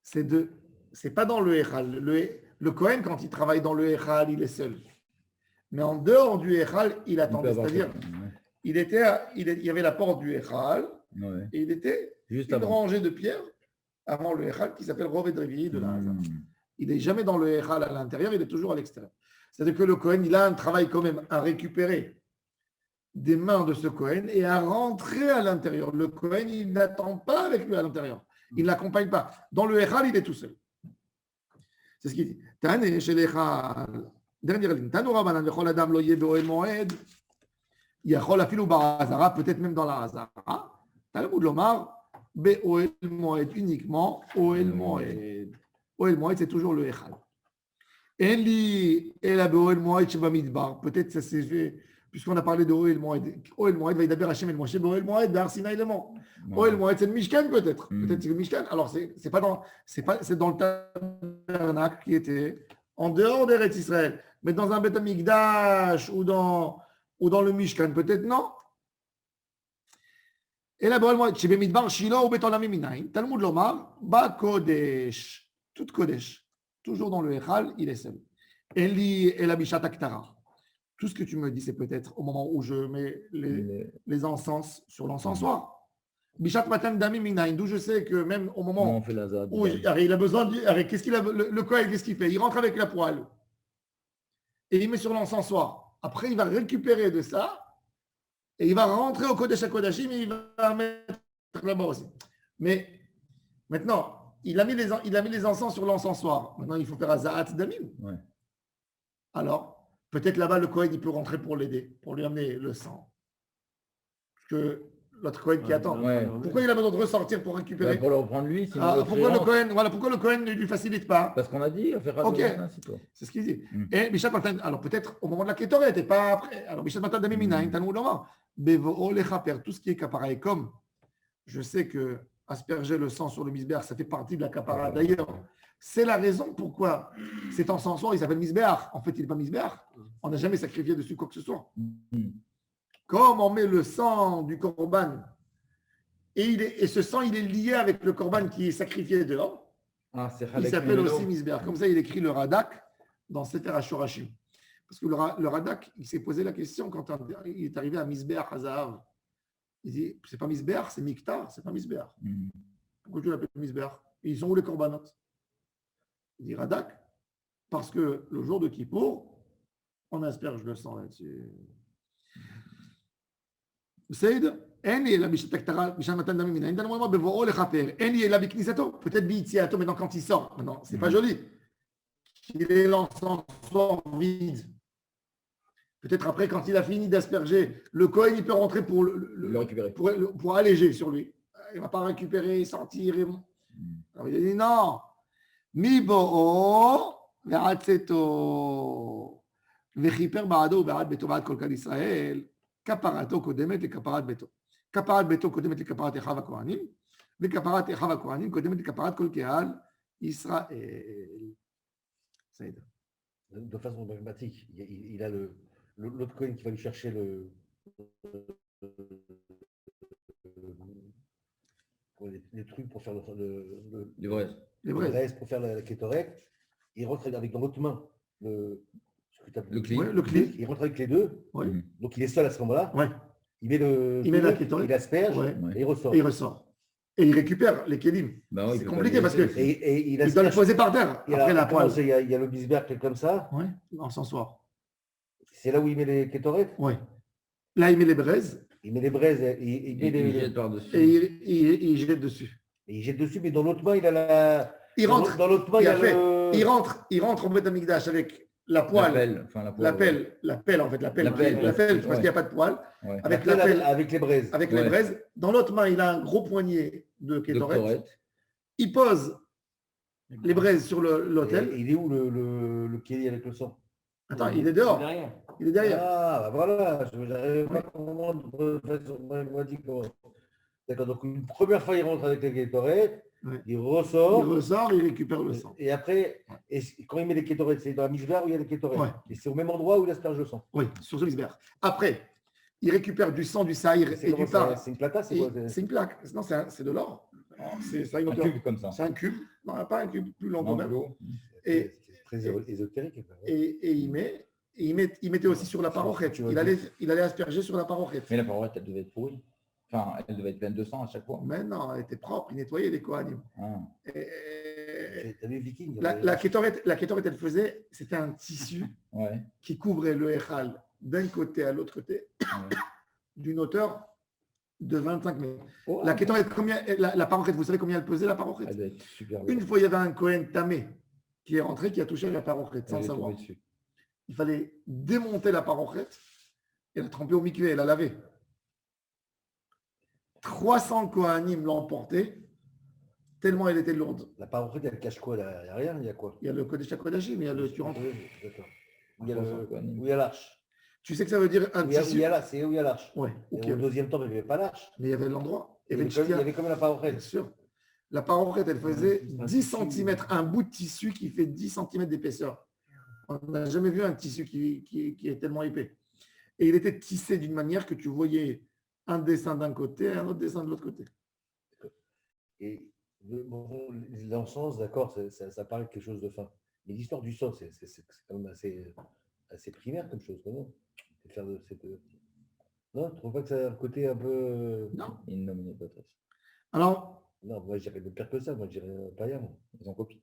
c'est pas dans le Hechal. Le Kohen, quand il travaille dans le Hechal, il est seul. Mais en dehors du Hechal, il attendait. C'est-à-dire, il y avait la porte du Hechal, et il était
Juste
une
avant.
rangée de pierres avant le Hechal qui s'appelle Roved Arevi de la Hazar. Il n'est jamais dans le Hechal à l'intérieur, il est toujours à l'extérieur. C'est-à-dire que le Kohen, il a un travail quand même à récupérer des mains de ce Kohen et à rentrer à l'intérieur. Le Kohen, il n'attend pas avec lui à l'intérieur. Il ne l'accompagne pas. Dans le Echal, il est tout seul. C'est ce qu'il dit. Tane chez l'Echal. Dernière ligne. Tanu Rabanan vechol adam lo yeh be'oel moed. Yachol afilu ba'azara, peut-être même dans la Hazara. Talmud lomar be'oel moed, uniquement oel moed. Oel moed, c'est toujours le Echal. Peut-être ça s'est fait, puisqu'on a parlé de Oel Moed. Oel Moed va y d'abord Hachem El Moshe, Oel Moed, Dar Sinaï le mont. Oel Moed, c'est le Mishkan peut-être. Peut-être c'est le Mishkan. Alors c'est dans le tabernacle qui était en dehors d'Eretz Israël, mais dans un Beth Amikdash ou dans le Mishkan, peut-être non. Et là, Oel Moed, chez Bemidbar Shilo ou Betolamim Minaïn, Talmud Lomar, Ba Kodesh, tout Kodesh. Toujours dans le Echal, il est seul. Eli et la Bishat Aktara. Tout ce que tu me dis, c'est peut-être au moment où je mets les encens sur l'encensoir. Bishat Matan Dami Minaïn, d'où je sais que même au moment
on fait la zad.
où il a besoin de. Qu'est-ce qu'il a, le Kohen, qu'est-ce qu'il fait? Il rentre avec la poêle et il met sur l'encensoir. Après, il va récupérer de ça et il va rentrer au Kodesh HaKodashim et il va mettre là-bas aussi. Mais maintenant, il a mis les encens sur l'encensoir. Maintenant, il faut faire Azaat Damim.
Ouais.
Alors, peut-être là-bas, le Kohen, il peut rentrer pour l'aider, pour lui amener le sang. Parce que l'autre Kohen qui attend.
Ouais.
Pourquoi il a besoin de ressortir pour récupérer?
Pour le reprendre lui, sinon
pourquoi le Kohen ne lui facilite pas?
Parce qu'on a dit, on fait
Ok.
c'est tout.
C'est ce qu'il dit. Et Bishat Matan, alors peut-être au moment de la Kétoret, et pas après. Alors Bishat Matan Damim Minaïn, Talmud Lomar, Bevo'o Lechaper, tout ce qui est kapara. Comme je sais que asperger le sang sur le misbéach, ça fait partie de la kapara. D'ailleurs, c'est la raison pourquoi cet encensoir, il s'appelle misbéach. En fait, il n'est pas misbéach. On n'a jamais sacrifié dessus quoi que ce soit. Comme on met le sang du korban, et ce sang, il est lié avec le korban qui est sacrifié dehors, il s'appelle aussi misbéach. Comme ça, il écrit le Radak dans Sefer HaShorashim. Parce que le Radak, il s'est posé la question quand il est arrivé à misbéach Hazahav. Il dit, c'est pas Misbéach, c'est Miktar, c'est pas Misbéach. Pourquoi tu l'appelles Misbéach? Et ils sont où les corbanotes? Il dit Radak, parce que le jour de Kippour, on asperge le sang là-dessus. Saïd, peut-être Biitziato, maintenant quand il sort, maintenant, c'est pas joli. Il est l'encensoir vide. Peut-être après, quand il a fini d'asperger, le Kohen, il peut rentrer pour le
récupérer.
pour alléger sur lui. Il ne va pas récupérer, sortir. Alors il a dit non. Mi bo'o ve'ad seto vechiper ba'ado ve'ad beto ve'ad kol kal Israël kaparato kodemet lekaparat beto. Kaparat beto kodemet lekaparat echav hakohanim vekaparat echav hakohanim kodemet lekaparat kol kehal Israël. Ça aide.
De façon pragmatique, il a l'autre Cohen qui va lui chercher les trucs pour faire
Les vrais.
Les vrais.
reste pour faire la kétorette. Il rentre avec dans l'autre main le
clé.
Ouais, le clé.
Il rentre avec les deux.
Ouais.
Donc il est seul à ce moment-là.
Ouais.
Il met
la kétorette.
il asperge
Ouais.
et il ressort.
Et il ressort. Et il récupère les kelim.
Bah ouais,
C'est compliqué parce que
Et
il doit le poser par terre après la poêle.
Il y a le bisberg qui est comme ça.
Ouais, l'encensoir.
C'est là où il met les kétorettes.
Ouais. Là, il met les braises
Il met les braises et il met
il
les.
jette par-dessus.
et il jette dessus.
Et il jette dessus, mais dans l'autre main, il a la.
Il rentre.
Dans l'autre main, il
Il
a
a fait.
le.
Il rentre en Beth Amikdash avec la poêle. La pelle en fait, la pelle parce qu'il n'y a pas de poêle.
Ouais.
Avec la pelle,
avec les braises.
avec les
Ouais.
braises. Dans l'autre main, il a un gros poignet de kétorette.
Doctorette.
Il pose les braises sur
Et
l'autel.
il est où le kéli avec le sang?
Attends, il est dehors.
Derrière.
Il est derrière.
Ah, bah voilà. Je n'arrive pas à comprendre. Moi, dit comment. D'accord, donc une première fois, il rentre avec les kétorettes.
Ouais.
Il ressort.
Il ressort, il récupère le sang.
Et après, quand il met les kétorettes, c'est dans la misbah où il y a les kétorettes.
Ouais.
Et c'est au même endroit où il asperge le sang.
Oui, sur ce misbère. Après, il récupère du sang, du saïr
C'est
et
comment
du
ça?
par.
C'est une plata, c'est quoi?
C'est une plaque. Non, c'est de l'or. Ça a une
Un
hauteur.
cube comme ça.
C'est un cube. Non, pas un cube, plus long quand
Non,
même.
plus haut.
Et,
C'est très ésotérique.
et il mettait aussi sur la parochette. Il allait asperger sur la parochette.
Mais la parole, elle devait être pourrie. Enfin, elle devait être pleine de sang à chaque fois.
Mais non, elle était propre. Il nettoyait les Kohanim.
Ah.
T'as vu Viking?
La kétorette, elle faisait, c'était un tissu
Ouais.
qui couvrait le Echal d'un côté à l'autre côté,
Ouais.
d'une hauteur de 25 mètres.
Oh,
La kétorette, la parochette, vous savez combien elle pesait, la parochette?
elle doit être super
Une fois, il y avait un Kohen tamé qui est rentré, qui a touché la parochette sans
Elle est
savoir.
tombée dessus.
Il fallait démonter la parochette et la tremper au mikvé et la laver. 300 Kohanim l'ont emportée, tellement elle était lourde.
La parole, elle cache quoi? Il n'y a rien, il y a quoi?
Il y a le Kodesh HaKodashim, il y a le tu rentres.
Oui, d'accord. Où il y a
300 Kohanim.
où il y a l'arche?
Tu sais que ça veut dire un
Où il y a
tissu.
c'est où il y a l'arche?
Ouais,
Et
ok.
au deuxième temps, il n'y avait pas l'arche.
Mais il y avait l'endroit.
Il y
une
avait comme- il y
ch'tia.
avait comme la parole.
Bien sûr. La parochette, elle faisait
c'est un
10
tissu.
cm, un bout de tissu qui fait 10 cm d'épaisseur. On n'a jamais vu un tissu qui est tellement épais. Et il était tissé d'une manière que tu voyais un dessin d'un côté et un autre dessin de l'autre côté.
Et bon, l'encens, d'accord, ça paraît quelque chose de fin. Mais l'histoire du sang, c'est quand même assez primaire comme chose, non? Non, tu trouves pas que ça a un côté un peu.
Non.
In nomine Patris.
Alors,
Non, moi, je dirais pire que ça. Moi, je dirais païen. moi.
Ils ont copié.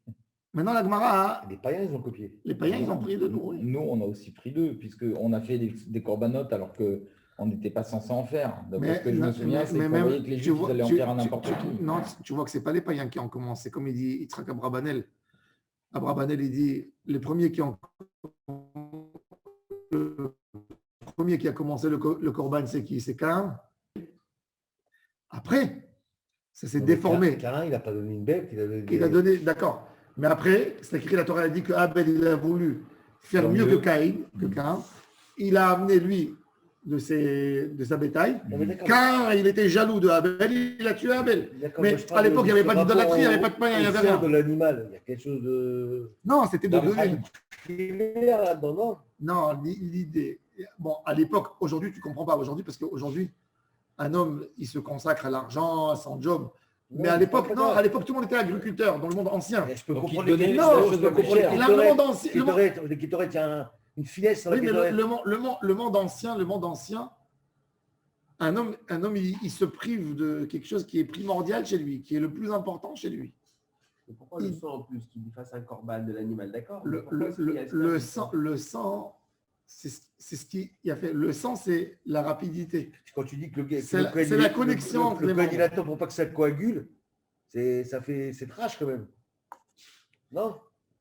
maintenant, la Gemara,
Les païens, ils ont copié.
les païens, ils ont pris de nous. oui.
Nous, on a aussi pris d'eux, puisqu'on a fait des corbanotes alors qu'on n'était pas censé en faire. Donc, ce que je me souviens, c'est qu'on voyait que les Juifs ils allaient en faire à n'importe qui.
Non, tu vois que ce n'est pas les païens qui ont commencé. Comme il dit Yitzhak Abrabanel. Abrabanel, il dit les premiers qui ont. Le premier qui a commencé le corban, c'est qui? C'est Caïn. Après, ça s'est déformé.
Caïn, il n'a pas donné une bête.
Il a donné, d'accord. Mais après, c'est écrit, la Torah a dit que Abel, il a voulu faire mieux que Caïn. Il a amené, lui, de sa bétail.
Non, mais d'accord.
Caïn, il était jaloux de Abel, il a tué Abel.
D'accord,
Mais
moi, je parle
à l'époque, il n'y avait pas
par
d'idolâtrie, il n'y
rapport
avait pas de pain, il n'y
au
avait
sang
rien.
de l'animal. Il y a quelque chose de.
Non, c'était de donner.
D'Abraham.
primaire là-dedans, non?
Non, l'idée. Bon, à l'époque, aujourd'hui, tu ne comprends pas. Aujourd'hui, parce qu'aujourd'hui, un homme, il se consacre à l'argent, à son job. Mais à l'époque, non, à l'époque, tout le monde était agriculteur dans le monde ancien.
Je peux
Donc,
comprendre
il donnait
les
les
kétorettes,
choses
je peux
de plus
comprendre
cher.
les
Là, le monde
kétorettes.
ancien.
Les kétorettes, il y a une finesse dans la
Oui, mais
kétorette.
le monde ancien, un homme il se prive de quelque chose qui est primordial chez lui, qui est le plus important chez lui.
Et pourquoi le sang en plus qu'il lui fasse un corban de l'animal, d'accord?
Le sang, c'est ce qui a fait. Le sang, c'est la rapidité.
Quand tu dis que
C'est la connexion entre les
le
membres.
coagulateur pour pas que ça coagule, c'est trash quand même. Non?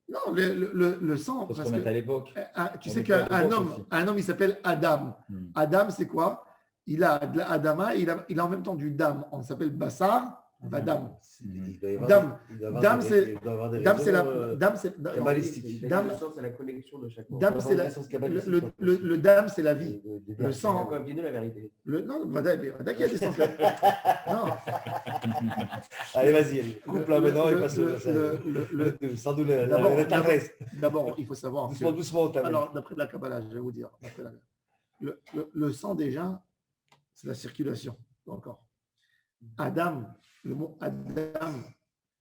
Non, le sang.
Il faut se
parce
remettre
que-
à l'époque.
Tu
On
sais
est pas
qu'un
dedans,
homme,
Sophie.
un homme, il s'appelle Adam. Adam, c'est quoi? Il a de l'Adama, il a en même temps du dam. On s'appelle Bassar Vadam.
Il doit y avoir
Dame.
il doit y avoir
Dame,
des-
c'est-
il doit y avoir des
Dame, c'est la.
raisons,
Dame, c'est.
cabalistiques.
Dame,
c'est la connexion de chaque mot.
dame, c'est la. Le dame, c'est la vie. Le sang.
Comme dit la vérité.
Non, Vadam, qu'il y a des sens là. Non.
Allez, vas-y, coupe-la maintenant et passe sans douleur.
D'abord, il faut savoir.
Doucement, doucement, t'as
Alors, d'après la Kabbalah, je vais vous dire. Le sang, déjà, c'est la circulation dans le corps. Adam, le mot Adam,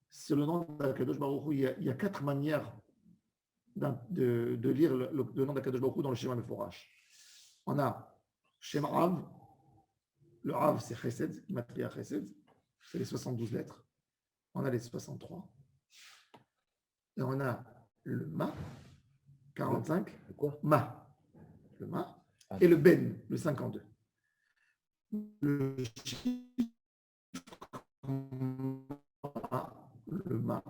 c'est le nom d'Akadosh Baruch Hu. Il y a 4 manières de lire le nom d'Akadosh Baruch Hu dans le schéma Meforash. On a Shem Rav. Le Rav, c'est Chesed, Matria Chesed. C'est les 72 lettres. On a les 63. Et on a le Ma, 45.
Quoi?
Ma, le Ma. Et le Ben, le 52. Le chiffre le Ma,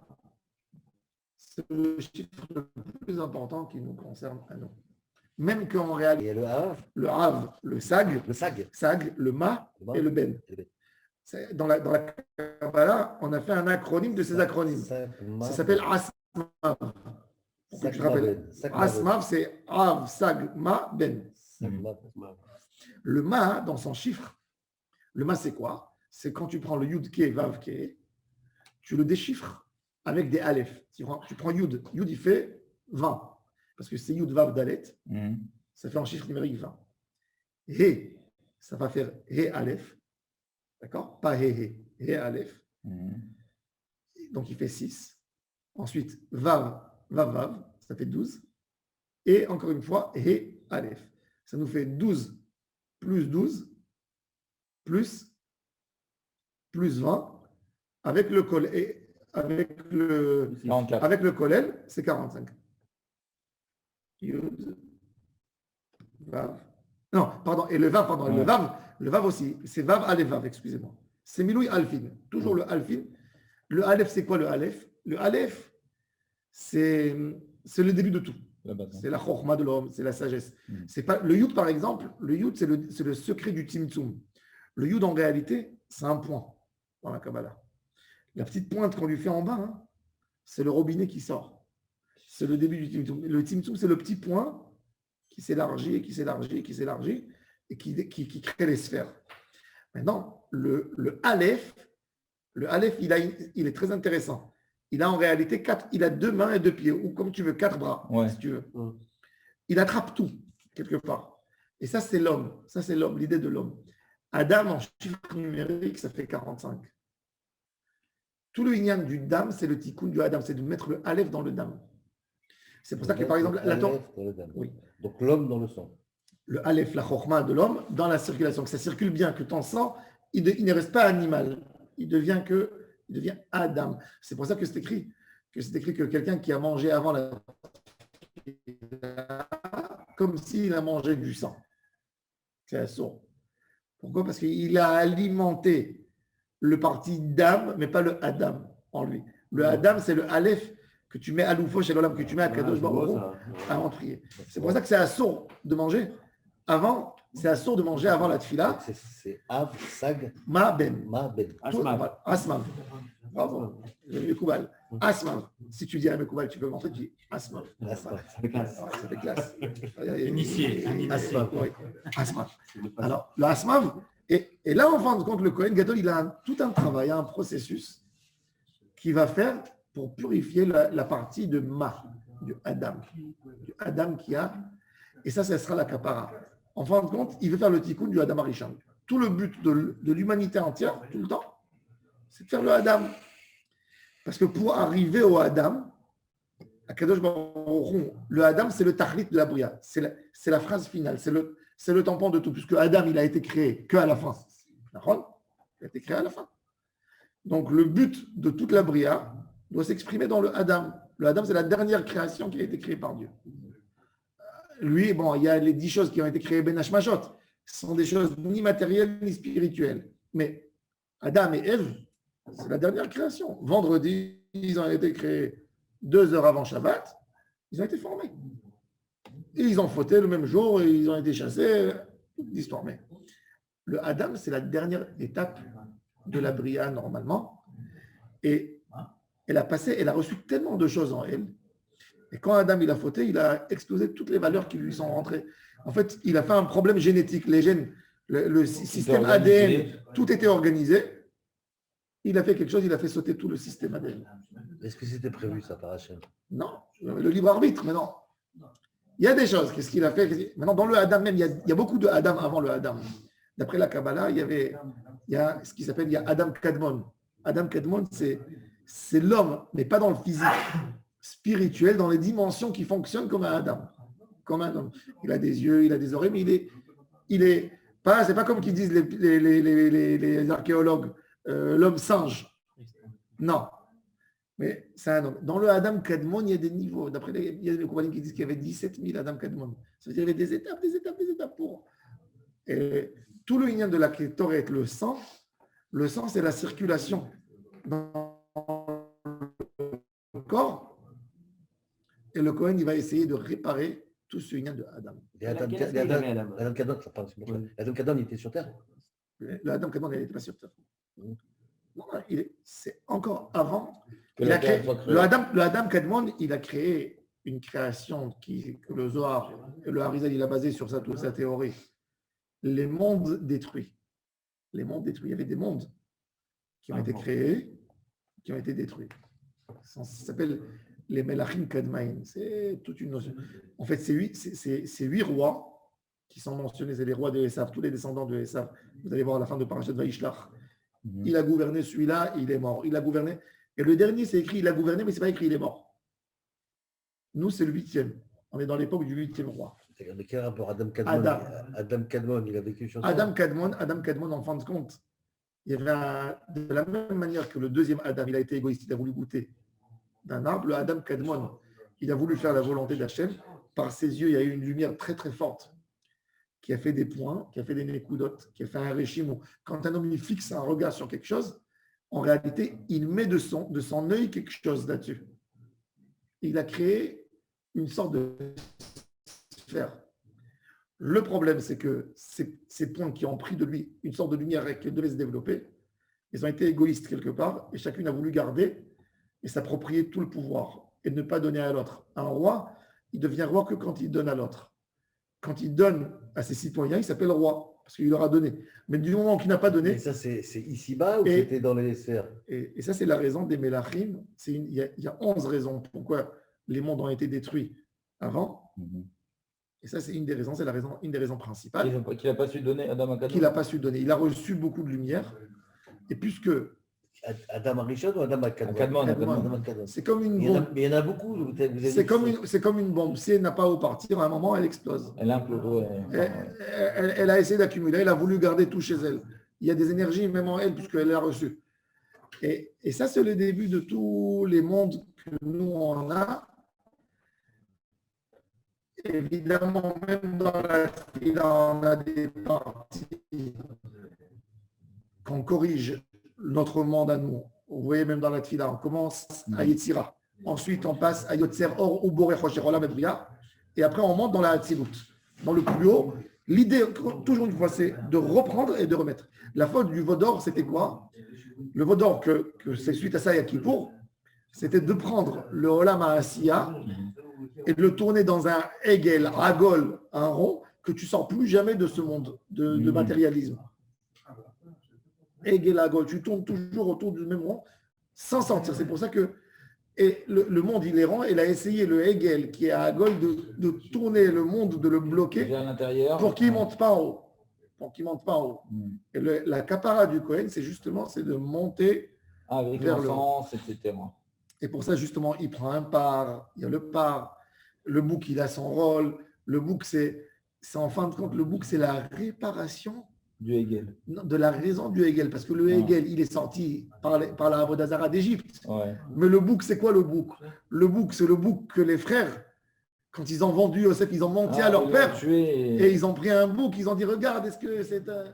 c'est le chiffre le plus important qui nous concerne à nous. Même qu'en réalité,
Et le Hav,
le Rav, le Sag, le Ma et le Ben. Dans la Kabbalah, on a fait un acronyme de ces acronymes. Ça s'appelle Asmav. Pour que tu te rappelles. Asmav, c'est Rav, Sag, Ma, Ben. Le Ma, dans son chiffre, le Ma, c'est quoi? C'est quand tu prends le Yud Ke, Vav Ke, tu le déchiffres avec des Aleph. Tu prends Yud, Yud il fait 20, parce que c'est Yud Vav Dalet, ça fait en chiffre numérique 20. He, ça va faire He Aleph, d'accord? Pas He, He Aleph. Donc il fait 6. Ensuite, Vav, Vav, Vav, ça fait 12. Et encore une fois, He Aleph. Ça nous fait 12 plus 12 plus 20 avec le collèle, avec le collèle, c'est 45. Yud, Vav. Non, pardon, et le Vav, pardon, le Vav aussi, c'est Vav Aleph Vav, excusez-moi. C'est Miloui Alfin, toujours le Alfin. Le Aleph, c'est quoi le Aleph? Le Aleph, c'est le début de tout. C'est la chokhma de l'homme, c'est la sagesse. C'est pas, le Yud, par exemple, le Yud, c'est le secret du Tzimtzum. Le Yud, en réalité, c'est un point dans la Kabbalah. La petite pointe qu'on lui fait en bas, hein, c'est le robinet qui sort. C'est le début du Tzimtzum. Le Tzimtzum, c'est le petit point qui s'élargit et qui s'élargit et qui s'élargit et qui crée les sphères. Maintenant, le Aleph, il est très intéressant. Il a en réalité il a 2 mains et 2 pieds, ou comme tu veux, 4 bras, si tu veux. Il attrape tout, quelque part. Et ça, c'est l'homme. Ça, c'est l'homme, l'idée de l'homme. Adam, en chiffre numérique, ça fait 45. Tout le inyan du dam, c'est le tikkun du Adam, c'est de mettre le Aleph dans le dam. C'est pour ça que, par exemple, la Torah. Oui.
Donc l'homme dans le sang.
Le Aleph, la chokhma de l'homme, dans la circulation, que ça circule bien, que ton sang, il ne reste pas animal. Il devient Adam. C'est pour ça que c'est écrit que quelqu'un qui a mangé avant comme s'il a mangé du sang. C'est assourd. Pourquoi? Parce qu'il a alimenté le parti d'âme, mais pas le Adam en lui. Le Adam, c'est le Aleph que tu mets à l'oufo chez l'olam, que tu mets à Kadosh Baruch Hu avant de prier. C'est pour ça que c'est assourd de manger avant. C'est assourd de manger avant la tefila.
C'est Av, Sag,
Ma Ben.
Asmav.
Bravo. Le Koubal. Asmav. Si tu dis à Mekoubal, tu peux montrer, tu dis Asmav.
Ça fait classe.
Ça fait classe.
Initié.
Asmav. Oui. Asmav. Alors, le Asmav, et là, en fin de compte, le Kohen Gadol, il a tout un travail, un processus qu'il va faire pour purifier la partie de Ma, du Adam. Du Adam qui a. Et ça sera la kapara. En fin de compte, il veut faire le tikkun du Adam Arishon. Tout le but de l'humanité entière, tout le temps, c'est de faire le Adam. Parce que pour arriver au Adam, à Kadosh Baruch Hu, le Adam, c'est le tachlit de la bria. C'est la phrase finale. C'est le tampon de tout. Puisque Adam, il a été créé qu'à la fin. D'accord? Il a été créé à la fin. Donc, le but de toute la bria doit s'exprimer dans le Adam. Le Adam, c'est la dernière création qui a été créée par Dieu. Lui, bon, il y a les 10 choses qui ont été créées Ben Hashmashot. Ce sont des choses ni matérielles ni spirituelles. Mais Adam et Ève, c'est la dernière création. Vendredi, ils ont été créés 2 heures avant Shabbat. Ils ont été formés. Et ils ont fauté le même jour et ils ont été chassés. L'histoire. Mais le Adam, c'est la dernière étape de la Bria normalement. Et elle a reçu tellement de choses en elle. Et quand Adam il a fauté, il a explosé toutes les valeurs qui lui sont rentrées. En fait, il a fait un problème génétique. Les gènes, le système ADN, tout était organisé. Il a fait quelque chose, il a fait sauter tout le système ADN.
Est-ce que c'était prévu, ça, par Hachem?
Non, le libre arbitre, mais non. Il y a des choses. Qu'est-ce qu'il a fait? Maintenant, dans le Adam même, il y a beaucoup de Adam avant le Adam. D'après la Kabbalah, il y a ce qui s'appelle, il y a Adam Kadmon. Adam Kadmon, c'est l'homme, mais pas dans le physique, spirituel, dans les dimensions qui fonctionnent comme un Adam. Comme un homme. Il a des yeux, il a des oreilles, mais il est pas, c'est pas comme qu'ils disent les archéologues, l'homme singe. Non. Mais c'est un homme. Dans le Adam Kadmon, il y a des niveaux. D'après il y a des compagnons qui disent qu'il y avait 17 000 Adam Kadmon. Ça veut dire qu'il y avait des étapes pour. Et tout le lien de la Kétoret, le sang, c'est la circulation dans le corps. Et le Kohen, il va essayer de réparer tout ce lien de Adam.
Et Adam Kadmon, il était sur Terre?
Le Adam Kadmon, il n'était pas sur Terre. Non, c'est encore avant. Le Adam Kadmon, il a créé une création que le Zohar et le Harizal, il a basé sur toute sa théorie. Les mondes détruits. Les mondes détruits. Il y avait des mondes qui ont été créés, qui ont été détruits. Ça s'appelle les Melachim Kadmaïn. C'est toute une notion. En fait, c'est 8 rois qui sont mentionnés. C'est les rois de Esav, tous les descendants de Esav. Vous allez voir à la fin de Parashat Vaishlach. Il a gouverné celui-là, il est mort. Il a gouverné. Et le dernier, c'est écrit, il a gouverné, mais ce n'est pas écrit, il est mort. Nous, c'est le 8e. On est dans l'époque du 8e roi.
Mais quel rapport Adam Kadmon? Adam Kadmon, il a vécu sur Terre.
Adam Kadmon, en fin de compte, il y avait de la même manière que le deuxième Adam, il a été égoïste, il a voulu goûter d'un arbre. Le Adam Kadmon, il a voulu faire la volonté d'Hachem. Par ses yeux, il y a eu une lumière très très forte qui a fait des points, qui a fait des nékoudotes, qui a fait un réchim. Quand un homme il fixe un regard sur quelque chose, en réalité, il met de son œil quelque chose là-dessus. Il a créé une sorte de sphère. Le problème, c'est que ces points qui ont pris de lui une sorte de lumière qui devait se développer, ils ont été égoïstes quelque part, et chacune a voulu garder et s'approprier tout le pouvoir et ne pas donner à l'autre. Un roi, il devient roi que quand il donne à l'autre. Quand il donne à ses citoyens, il s'appelle roi, parce qu'il leur a donné. Mais du moment qu'il n'a pas donné...
Et ça, c'est ici-bas ou c'était dans les sphères?
Et ça, c'est la raison des Melachim. Il y a 11 raisons pourquoi les mondes ont été détruits avant. Et ça, c'est une des raisons, une des raisons principales.
Qu'il n'a pas su donner, Adam Kadmon.
Qu'il n'a pas su donner. Il a reçu beaucoup de lumière. Et puisque...
Adam Arishon ou Adam Kadmon?
C'est comme une bombe.
Mais il y en a beaucoup.
C'est comme une bombe. Si elle n'a pas où partir, à un moment, elle explose.
Elle implose.
Elle a essayé d'accumuler. Elle a voulu garder tout chez elle. Il y a des énergies même en elle puisqu'elle l'a reçu. Et ça, c'est le début de tous les mondes que nous, on a. Évidemment, même dans la Tfila, on a des parties qu'on corrige notre monde à nous. Vous voyez, même dans la Tfila, on commence à Yetzira. Ensuite, on passe à Yotzer Or ou Boré Chosher Olam et Bria. Et après, on monte dans la Hatzilut, dans le plus haut. L'idée, toujours une fois, c'est de reprendre et de remettre. La faute du Vaudor, c'était quoi? Le Vaudor, que c'est suite à ça, il y a Kippour, c'était de prendre le Olam Asiya et de le tourner dans un Hegel, Agol, un rond, que tu ne sors plus jamais de ce monde de matérialisme. Hegel, Agol, tu tournes toujours autour du même rond sans sortir. C'est pour ça que le monde, il est rond. Il a essayé, le Hegel, qui est à Agol, de tourner le monde, de le bloquer pour qu'il ne monte pas en haut. Et la capara du Kohen, c'est de monter
avec
vers
l'encens, etc.
Et pour ça, justement, il prend un par, il y a le par, le bouc, il a son rôle. Le bouc, c'est en fin de compte, le bouc, c'est la réparation
du Hegel.
De la raison du Hegel. Parce que le Hegel, il est sorti par la Avodah Zara d'Égypte.
Ouais.
Mais le bouc, c'est quoi le bouc? Le bouc, c'est le bouc que les frères, quand ils ont vendu Yosef, ils ont menti à leur père. Et ils ont pris un bouc, ils ont dit, regarde, est-ce que c'est un...